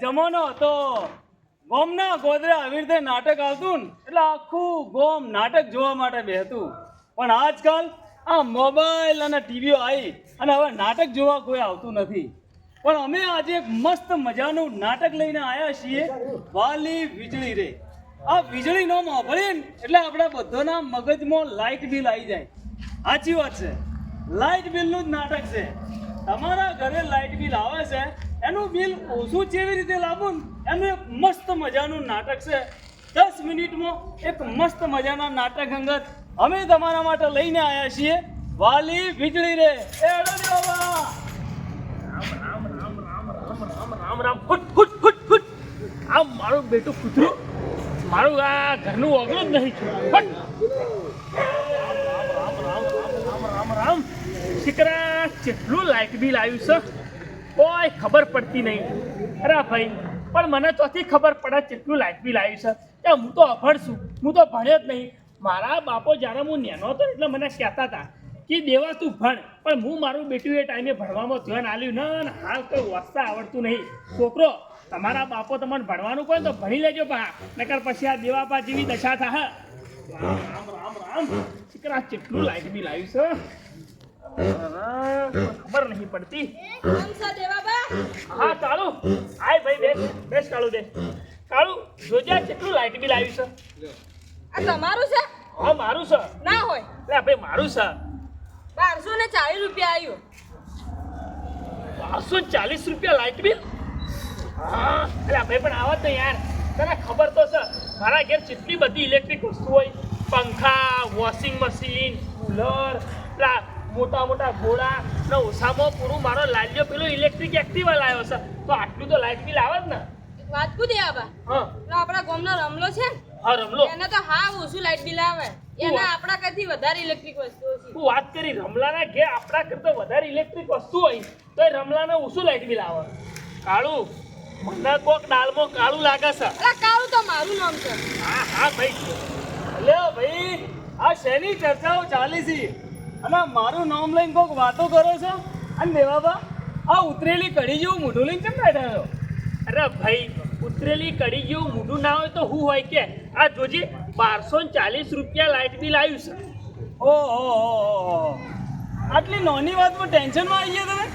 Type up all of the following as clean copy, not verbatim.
જમાનો હતો ગોમના ગોદરે આવી રીતે નાટક આવતું ને એટલે આખું ગોમ નાટક જોવા માટે બેહતું. પણ આજકાલ આ મોબાઈલ અને ટીવીઓ આવી અને હવે નાટક જોવા કોઈ આવતું નથી. પણ અમે આજે એક મસ્ત મજાનું નાટક લઈને આવ્યા છીએ, વાલી વીજળી રે. આ વીજળી નો સાંભળીને એટલે આપણા બધાના મગજમાં લાઇટ બિલ આવી જાય. સાચી વાત છે, લાઇટ બિલનું જ નાટક છે. તમારા ઘરે લાઇટ બિલ આવે છે, એનું બિલ ઓછું કેવી રીતે લાવવું એનું એક મસ્ત મજાનું નાટક છે. 10 મિનિટમાં એક મસ્ત મજાના નાટક અંગત અમે તમારા માટે લઈને આવ્યા છીએ, વાલી વીજળી રે. એ અડો બાબા. રામ રામ ફૂટ ફૂટ ફૂટ ફૂટ. આ મારું બેટું કૂતરું મારું આ ઘરનું ઓગળું જ નહીં. ફટ. રામ રામ. શીકરા કેટલું લાઇટ બિલ આવ્યું છે કોઈ ખબર પડતી નહીં. અરે ભાઈ પણ મને તોથી ખબર પડે કેટલું લાઇટ બિલ આવ્યું છે. ત્યાં હું તો અભણ છું, હું તો ભણ્યો જ નહીં. મારા બાપો જ્યારે હું નાનો હતો એટલે મને કહેતા હતા કે દેવા તું ભણ, પણ હું મારું બેટું એ ટાઈમે ભણવામાં ધ્યાન આલ્યું ને હાલ કોઈ વાંચતા આવડતું નહીં. છોકરો તમારા બાપો તમને ભણવાનું કહે તો ભણી લેજો પા, નકર પછી આ દેવાપા જેવી દશા થાય. રામ રામ રામ. શીકરા કેટલું લાઇટ બિલ આવ્યું છે ખબર નહીં પડતી. હા કાળુ આય ભાઈ બેસ બેસ. કાળુ દે કાળુ જોજે કેટલું લાઇટ બિલ આવ્યું છે. આ તમારું છે? હા મારું છે. ના હોય એટલે ભાઈ મારું છે. 1240 રૂપિયા આવ્યું. 1240 રૂપિયા લાઇટ બિલ? હા એટલે ભાઈ પણ આવત ને યાર, તને ખબર તો છે મારા ઘેર કેટલી બધી ઇલેક્ટ્રિક વસ્તુ હોય. પંખા, વોશિંગ મશીન, કુલર, પેલા મોટા મોટા ઘોડા ને ઓછામાં પૂરું મારો લાલ્યો પેલો ઇલેક્ટ્રિક એક્ટિવા લાવ્યો છે, તો આટલું તો લાઇટ બિલ આવે જ ને. વાત કુ દે આબા. હા આપણા ગામનો રમલો છે ને, હા રમલો, એને તો હા ઓછું લાઇટ બિલ આવે. એને આપણા કરતી વધારે ઇલેક્ટ્રિક વસ્તુઓ છે. તું વાત કરી રમલાના ઘેર આપણા કરતા વધારે ઇલેક્ટ્રિક વસ્તુ હોય તો એ રમલાને ઓછું લાઇટ બિલ આવે. કાળુ મને કોક દાળમાં કાળું લાગે છે. અલા કાળું તો મારું નામ છે. હા હા ભાઈ. લે ભાઈ આ શેની ચર્ચાઓ ચાલી છે અને મારું નામ લઈને કોઈક વાતો કરો છો? અને દેવાબા આ ઉતરેલી કઢી જેવું મોઢું લઈને કેમ બેઠા છો? અરે ભાઈ ઉતરેલી કડી જેવું મોઢું ના હોય તો શું હોય કે આ જોજે 1240 રૂપિયા લાઇટ બિલ આવ્યું છે. ઓહો, આટલી નાની વાતમાં ટેન્શનમાં આવી ગયા તમે?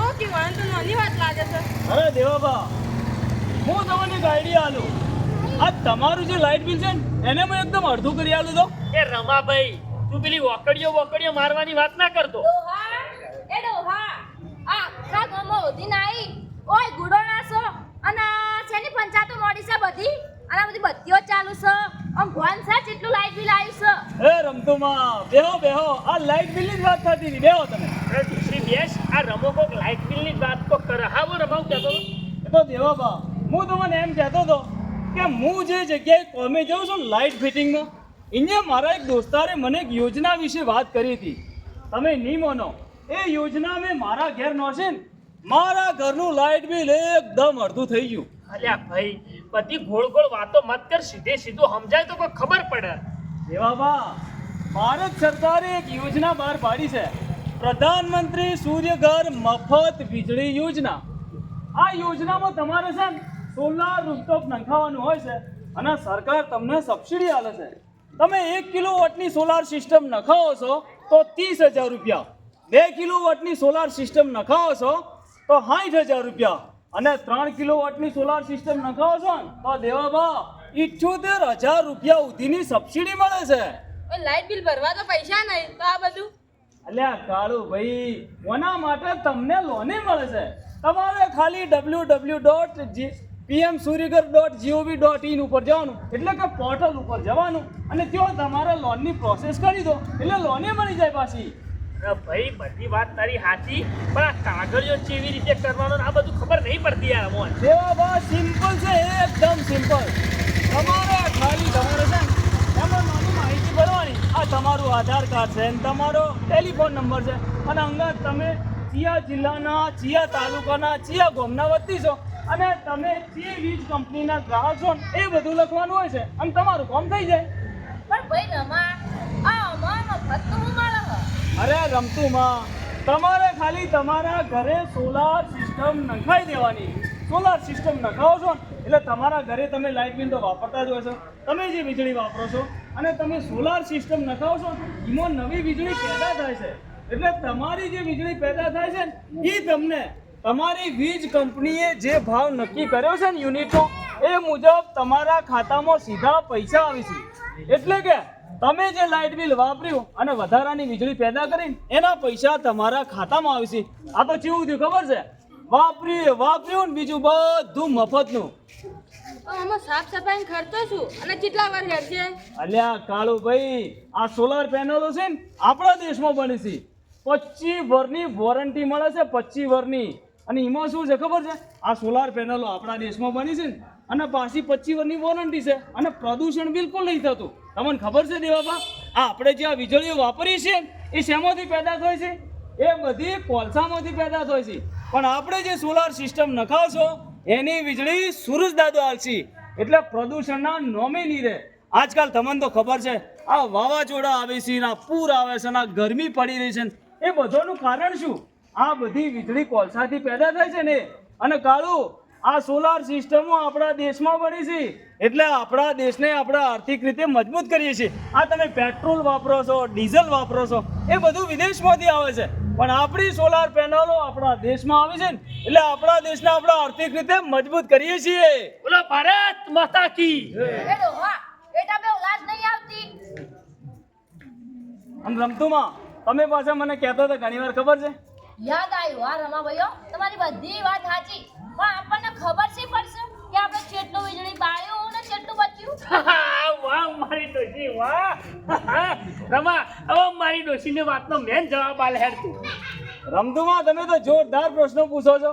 ઓ કે વાન તો નાની વાત લાગે છે. અરે દેવાબા હું તમને એક આઈડિયા આલું. આ તમારું જે લાઇટ બિલ છે ને એને મેં એકદમ અડધું કરી આલું તો. એ રમાભાઈ તું પેલી વોકડીઓ મારવાની વાત ના કરતો. ડોહા એ ડોહા આ આખા ગામમાં ઓધી નાઈ ઓય ગુડો નાસો અને છેની પંચાયતો મોડી છે બધી અને બધી બત્તીઓ ચાલુ છે. આમ ભોન છે કેટલું લાઈટ બિલ આવ્યું છે. એ રમતુમાં બેહો બેહો, આ લાઇટ બિલની જ વાત થતી હતી. બેહો તમે. અરે દૂસરી બેસ આ રમો કોક લાઇટ બિલની વાત તો કરે. હા હું રમાવ કહેતો હતો. એ તો દેવાબા હું તમને એમ કહેતો હતો કે હું જે જગ્યાએ કોમે જાઉં છું ને લાઇટ ફિટિંગમાં, અહીંયા મારા એક દોસ્તારે મને એક યોજના વિશે વાત કરી હતી. તમે નહીં માનો, એ યોજના મેં મારા ઘેર નોશે ને મારા ઘરનું લાઇટ બિલ એકદમ અડધું થઈ ગયું. અલ્યા ભાઈ બધી ગોળ ગોળ વાતો મત કર, સીધે સીધું સમજાય તો કોઈ ખબર પડે. દેવાબા ભારત સરકારે એક યોજના બહાર પાડી છે, પ્રધાનમંત્રી સૂર્યઘર મફત વીજળી યોજના. આ યોજનામાં તમારે છે ને સોલાર રૂફટોપ નંખાવાનું હોય છે અને સરકાર તમને સબસિડી આપે છે. તમે 1 કિલોવોટની સોલાર સિસ્ટમ નખાવો છો તો 30,000 રૂપિયા, 2 કિલોવોટની સોલાર સિસ્ટમ નખાવો છો તો 60,000 રૂપિયા અને 3 કિલોવોટની સોલાર સિસ્ટમ નખાવો છો ને તો દેવાબા 78,000 રૂપિયા સુધીની સબસિડી મળે છે. ઓય લાઈટ બિલ ભરવા તો પૈસા નહીં તો આ બધું. અલ્યા કાળુ ભાઈ કોના માટે તમને લોને મળે છે? તમારે ખાલી www.pmsuryaghar.gov.in ઉપર જવાનું, એટલે કે પોર્ટલ ઉપર જવાનું અને ત્યાં તમારે લોનની પ્રોસેસ કરી દો એટલે લોને મળી જાય પાછી. અરે ભાઈ બધી વાત તારી સાચી, પણ આ કાગળિયો કેવી રીતે કરવાનો ને આ બધું ખબર નહીં પડતી યાર અમોને. દેવાબા સિમ્પલ છે, એકદમ સિમ્પલ. તમારે ખાલી તમારે છે ને એમાં નાની માહિતી ભરવાની. આ તમારું આધાર કાર્ડ છે અને તમારો ટેલિફોન નંબર છે અને અંગત તમે ચિયા જિલ્લાના, ચિયા તાલુકાના, ચિયા ગામના વતની છો અને તમે જે વીજ કંપનીના ગ્રાહક છો ને એ બધું લખવાનું હોય છે અને તમારું કામ થઈ જાય. પણ ભાઈ રમા આ અમારમાં ફતનું હું મળે હ. અરે રમતુમાં તમારે ખાલી તમારા ઘરે સોલાર સિસ્ટમ નખાઈ દેવાની. સોલાર સિસ્ટમ નખાવો છો ને એટલે તમારા ઘરે તમે લાઇટ બિલ તો વાપરતા જ હોય છો, તમે જે વીજળી વાપરો છો અને તમે સોલાર સિસ્ટમ નખાવો છો એમાં નવી વીજળી પેદા થાય છે. એટલે તમારી જે વીજળી પેદા થાય છે ને એ તમને તમારી વીજ કંપનીએ જે ભાવ નક્કી કર્યો છે ને યુનિટનો એ મુજબ તમારા ખાતામાં સીધા પૈસા આવે છે. એટલે કે તમે જે લાઇટ બિલ વાપર્યું અને વધારાની વીજળી પેદા કરીને એના પૈસા તમારા ખાતામાં આવે છે. આ તો કેવું થયું ખબર છે? વાપર્યું ને બીજું બધું મફતનું. આમાં સાફ સફાઈ ખર્ચો શું અને કેટલા વાર હેડશે? અલ્યા કાળુભાઈ, આ સોલાર પેનલો છે ને આપણા દેશમાં બની છે. 25 વર્ષની વોરંટી મળે છે, 25 વર્ષની. અને એમાં શું છે ખબર છે? આ સોલાર પેનલો આપણા દેશમાં બની છે ને અને પાછી 25 વર્ષની વોરંટી છે અને પ્રદૂષણ બિલકુલ નહીં થતું. તમને ખબર છે દેવાબા, આ આપણે જે આ વીજળીઓ વાપરીએ છીએ એ શેમાંથી પેદા થાય છે? એ બધી કોલસામાંથી પેદા થાય છે. પણ આપણે જે સોલાર સિસ્ટમ નખાવશો એની વીજળી સૂરજ દાદો આલશે એટલે પ્રદૂષણના નોમે નહીં રહે. આજકાલ તમને તો ખબર છે આ વાવાઝોડા આવે છે, આ પૂર આવે છે, આ ગરમી પડી રહી છે, એ બધાનું કારણ શું? આ બધી વીજળી કોલસાથી પેદા થાય છે ને. અને કાળું, આ સોલાર સિસ્ટમો આપણા દેશમાં બની છે એટલે આપણા દેશને આપણે આર્થિક રીતે મજબૂત કરીએ છીએ. આ તમે પેટ્રોલ વાપરો છો, ડીઝલ વાપરો છો, એ બધું વિદેશમાંથી આવે છે, પણ આપણી સોલાર પેનલો આપણા દેશમાં આવે છે ને એટલે આપણા દેશને આપણે આર્થિક રીતે મજબૂત કરીએ છીએ. બોલો ભારત માતા કી. એ ડોહા, એટા બે લાજ નહીં આવતી. આમ રમતુમાં તમે પાછા મને કહેતા હતા ઘણી વાર, ખબર છે? યાદ આવ્યું આ રમાભાઈઓ, તમારી બધી વાત સાચી, પણ આપણને ખબર છે પડશે કે આપણે કેટલું વીજળી બાળ્યું ને કેટલું બચ્યું. વાહ મારી ડોશી વાહ. રમા, હવે મારી ડોશીની વાતનો મેન જવાબ આલે હેડ તું. રમતુમાં તમે તો જોરદાર પ્રશ્નો પૂછો છો.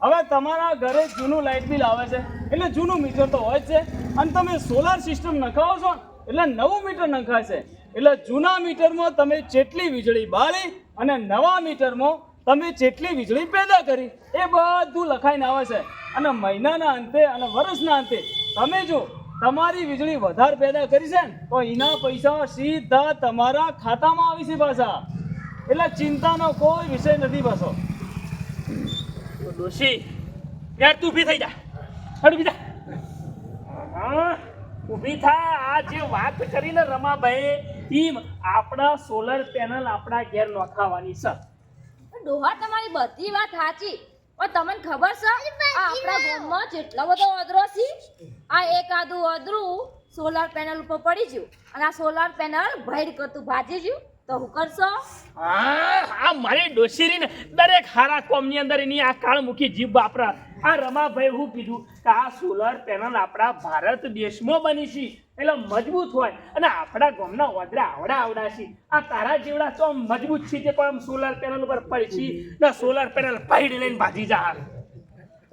હવે તમારા ઘરે જૂનું લાઇટ બિલ આવે છે એટલે જૂનું મીટર તો હોય જ છે, અને તમે સોલાર સિસ્ટમ નખાવો છો એટલે નવું મીટર નખાય છે. એટલે જૂના મીટરમાં તમે જેટલી વીજળી બાળી અને નવા મીટરમાં તમે જેટલી વીજળી પેદા કરી એ બધું લખાઈને આવે છે. અને મહિનાના અંતે અને વર્ષના અંતે તમે જો તમારી વીજળી વધારે પેદા કરી છે ને તો એના પૈસા સીધા તમારા ખાતામાં આવી છે પાછા. એટલે ચિંતાનો કોઈ વિષય નથી પાછો. તો ડોશી યાર તું ઊભી થઈ જા. હટ ઊભી થા. હા ઊભી થા. આ જે વાત કરીને રમાભાઈ ટીમ આપણા સોલર પેનલ આપણા ઘેર નખાવાની છે. ડોહા, તમારી બધી વાત સાચી, પણ તમને ખબર છે આ આપણા ગામમાં જેટલો બધો અદરો છે, આ એકાદું અદરું સોલાર પેનલ ઉપર પડી ગયું અને આ સોલાર પેનલ ભેડ કરતું ભાજી ગયું તો હું કરશો? આ મારી ડોશીરીને દરેક હારા કોમની અંદર એની આ કાળ મૂકી જીભ વાપરા. આ રમાભાઈ હું કીધું કે આ સોલર પેનલ આપણા ભારત દેશમાં બની છે એટલે મજબૂત હોય અને આપણા ગામના ઓદરા આવડા છે. આ તારા જેવડા તો આમ મજબૂત છે તે કોઈ આમ સોલર પેનલ ઉપર પડી છે ને સોલર પેનલ પૈડી લઈને ભાજી જા.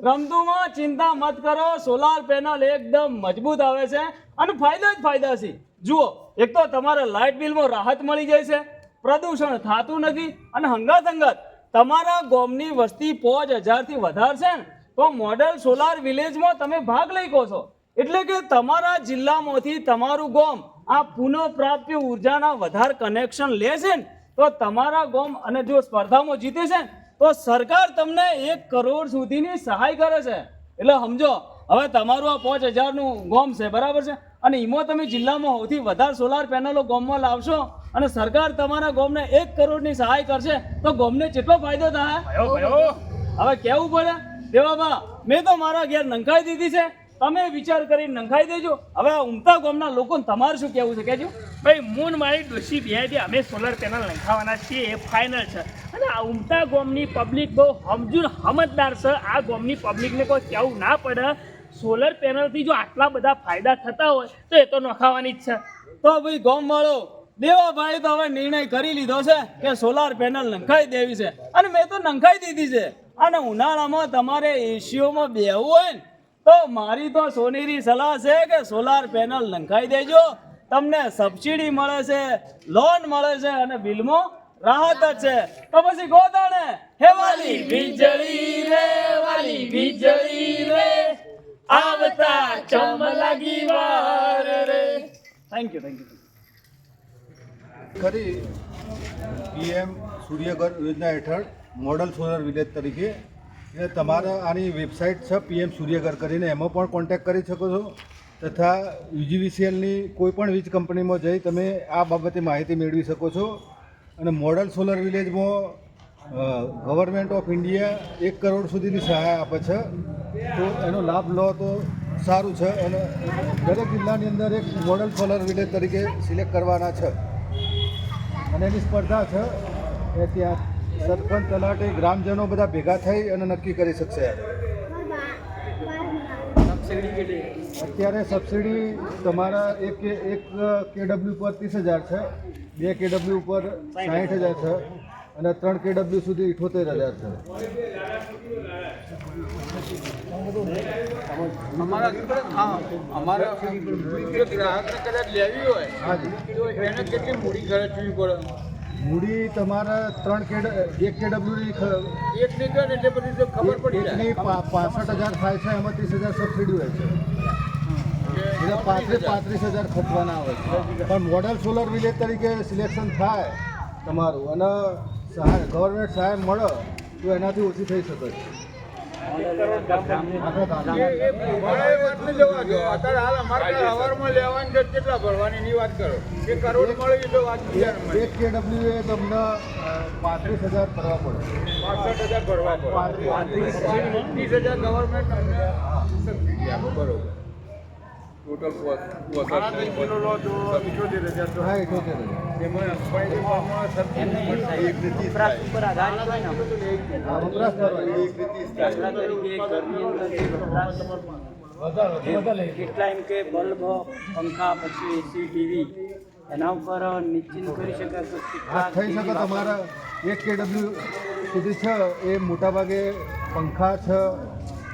રમતુમાં ચિંતા મત કરો, સોલાર પેનલ એકદમ મજબૂત આવે છે અને ફાયદા જ ફાયદા છે. જુઓ, એક તો તમારે લાઇટ બિલમાં રાહત મળી જાય છે, પ્રદૂષણ થતું નથી, અને હંગાત તમારા ગામની વસ્તી 5000થી વધારે છે ને તો મોડેલ સોલાર વિલેજમાં તમે ભાગ લઈ શકો છો. એટલે કે તમારા જિલ્લામાંથી તમારું ગામ આ પુનઃપ્રાપ્ય ઉર્જાના વધારે કનેક્શન લે છે ને તો તમારા ગામ અને જો સ્પર્ધામાં જીતે છે તો સરકાર તમને 1 કરોડ સુધીની સહાય કરે છે. એટલે સમજો, હવે તમારું આ 5000નું ગામ છે, બરાબર છે, અને એમાં તમે જિલ્લામાં સૌથી વધારે સોલાર પેનલો ગામમાં લાવશો અને સરકાર તમારા ગામને 1 કરોડની સહાય કરશે તો ગામને કેટલો ફાયદો થાય? હવે કેવું પડે દેવાબા, મેં તો મારા ઘેર નંખાઈ દીધી છે, તમે વિચાર કરીને નંખાઈ દેજો. હવે આ ઉમતા ગામના લોકોને તમારે શું કહેવું છે કહેજો. ભાઈ મૂન મારી ડોશી બે અમે સોલર પેનલ નખાવાના છીએ એ ફાઇનલ છે. અને આ ઉમતા ગામની પબ્લિક બહુ સમજદાર છે. આ ગામની પબ્લિકને કોઈ કહેવું ના પડે. સોલર પેનલથી જો આટલા બધા ફાયદા થતા હોય તો એ તો નખાવાની જ છે. તો ભાઈ ગામવાળો દેવાભાઈ તો હવે નિર્ણય કરી લીધો છે કે સોલાર પેનલ નંખાઈ દેવી છે, અને મેં તો નંખાઈ દીધી છે. અને ઉનાળામાં તમારે એસીઓમાં બેહવું હોય ને તો મારી તો સોનેરી સલાહ છે કે સોલાર પેનલ નંખાઈ દેજો. તમને સબસિડી મળે છે, લોન મળે છે અને બિલમાં રાહત જ છે. તો પછી ગોદાણે હે વાલી વીજળી રે, વાલી વીજળી રે, આવતા ચમ લાગી વાર રે. Thank you. ખરી પીએમ સૂર્યઘર યોજના હેઠળ મોડલ સોલર વિલેજ તરીકે એ તમારે આની વેબસાઇટ છે PM સૂર્યઘર કરીને, એમાં પણ કોન્ટેક્ટ કરી શકો છો. તથા UGVCLની કોઈ પણ વીજ કંપનીમાં જઈ તમે આ બાબતે માહિતી મેળવી શકો છો. અને મોડલ સોલર વિલેજમાં ગવર્મેન્ટ ઓફ ઇન્ડિયા 1 કરોડ સુધીની સહાય આપે છે. તો એનો લાભ લો તો સારું છે. અને દરેક જિલ્લાની અંદર એક મોડલ સોલર વિલેજ તરીકે સિલેક્ટ કરવાના છે. અને એની સ્પર્ધા છે એ ત્યાં સરપંચ તલાટી ગ્રામજનો બધા ભેગા થઈ અને નક્કી કરી શકશે. અત્યારે સબસિડી તમારા એક KW પર 30,000 છે, 2 KW ઉપર 60,000 છે અને 3 KW સુધી 78,000 છે. અમારા જો ગ્રાહકને કદાચ લેવી હોય હાજી, તો એને કેટલી મૂડી ખર્ચવી પડે? મૂડી તમારે 1 KW ની એક ની કરે એટલે બધી તો ખબર પડી જાય. એકની 65,000 થાય છે, એમાં 30,000 સબસિડી હોય છે. એટલે 35,000 ખર્ચવાના આવે છે. પણ મોડલ સોલર વિલેજ તરીકે સિલેક્શન થાય તમારું અને સહાય ગવર્મેન્ટ સહાય મળે તો એનાથી ઓછી થઈ શકે છે. આખા ગામમાં. એ વાતને જવા દો. અત્યારે હાલ અમારે હવારમાં લેવાની છે, કેટલા ભરવાની એની વાત કરો. 1 કરોડ મળી તો વાત બીજા નંબર. 1 KW એ તમને 35,000 ભરવા પડે. 65,000 ભરવા પડે. 30,000 ગવર્મેન્ટ અમને સબસિડી આપે. બરોબર. ટોટલ કોસ્ટ 75,000 લો તો 78,000 તો હા, 78,000. એમાં સબસિડી વપરાશ ઉપર આધારિત હોય ને આ વપરાશ કરવાની. દાખલા તરીકે ઘરની અંદર જે વપરાશ કેટલા એમ કે બલ્બ, પંખા, પછી એસી, ટીવી એના ઉપર નિશ્ચિત કરી શકાય તો હા, થઈ શકે. તમારા 1 KW સુધી છે એ મોટાભાગે પંખા છે,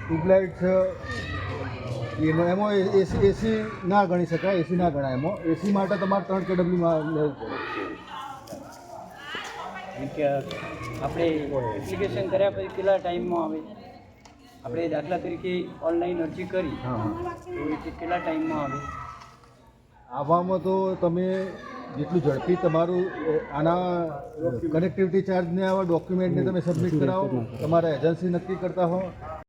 ટ્યુબલાઇટ છે. એમાં એસી ના ગણી શકાય, એસી ના ગણાય. એમાં એસી માટે તમારે 3 KW માં લેવું પડે. કે આપણે એપ્લિકેશન કર્યા પછી કેટલા ટાઈમમાં આવે? આપણે દાખલા તરીકે ઓનલાઈન અરજી કરી હા, તો કેટલા ટાઈમમાં આવે? આવવામાં તો તમે જેટલું ઝડપી તમારું આના કનેક્ટિવિટી ચાર્જને આવા ડોક્યુમેન્ટને તમે સબમિટ કરાવો, તમારા એજન્સી નક્કી કરતા હો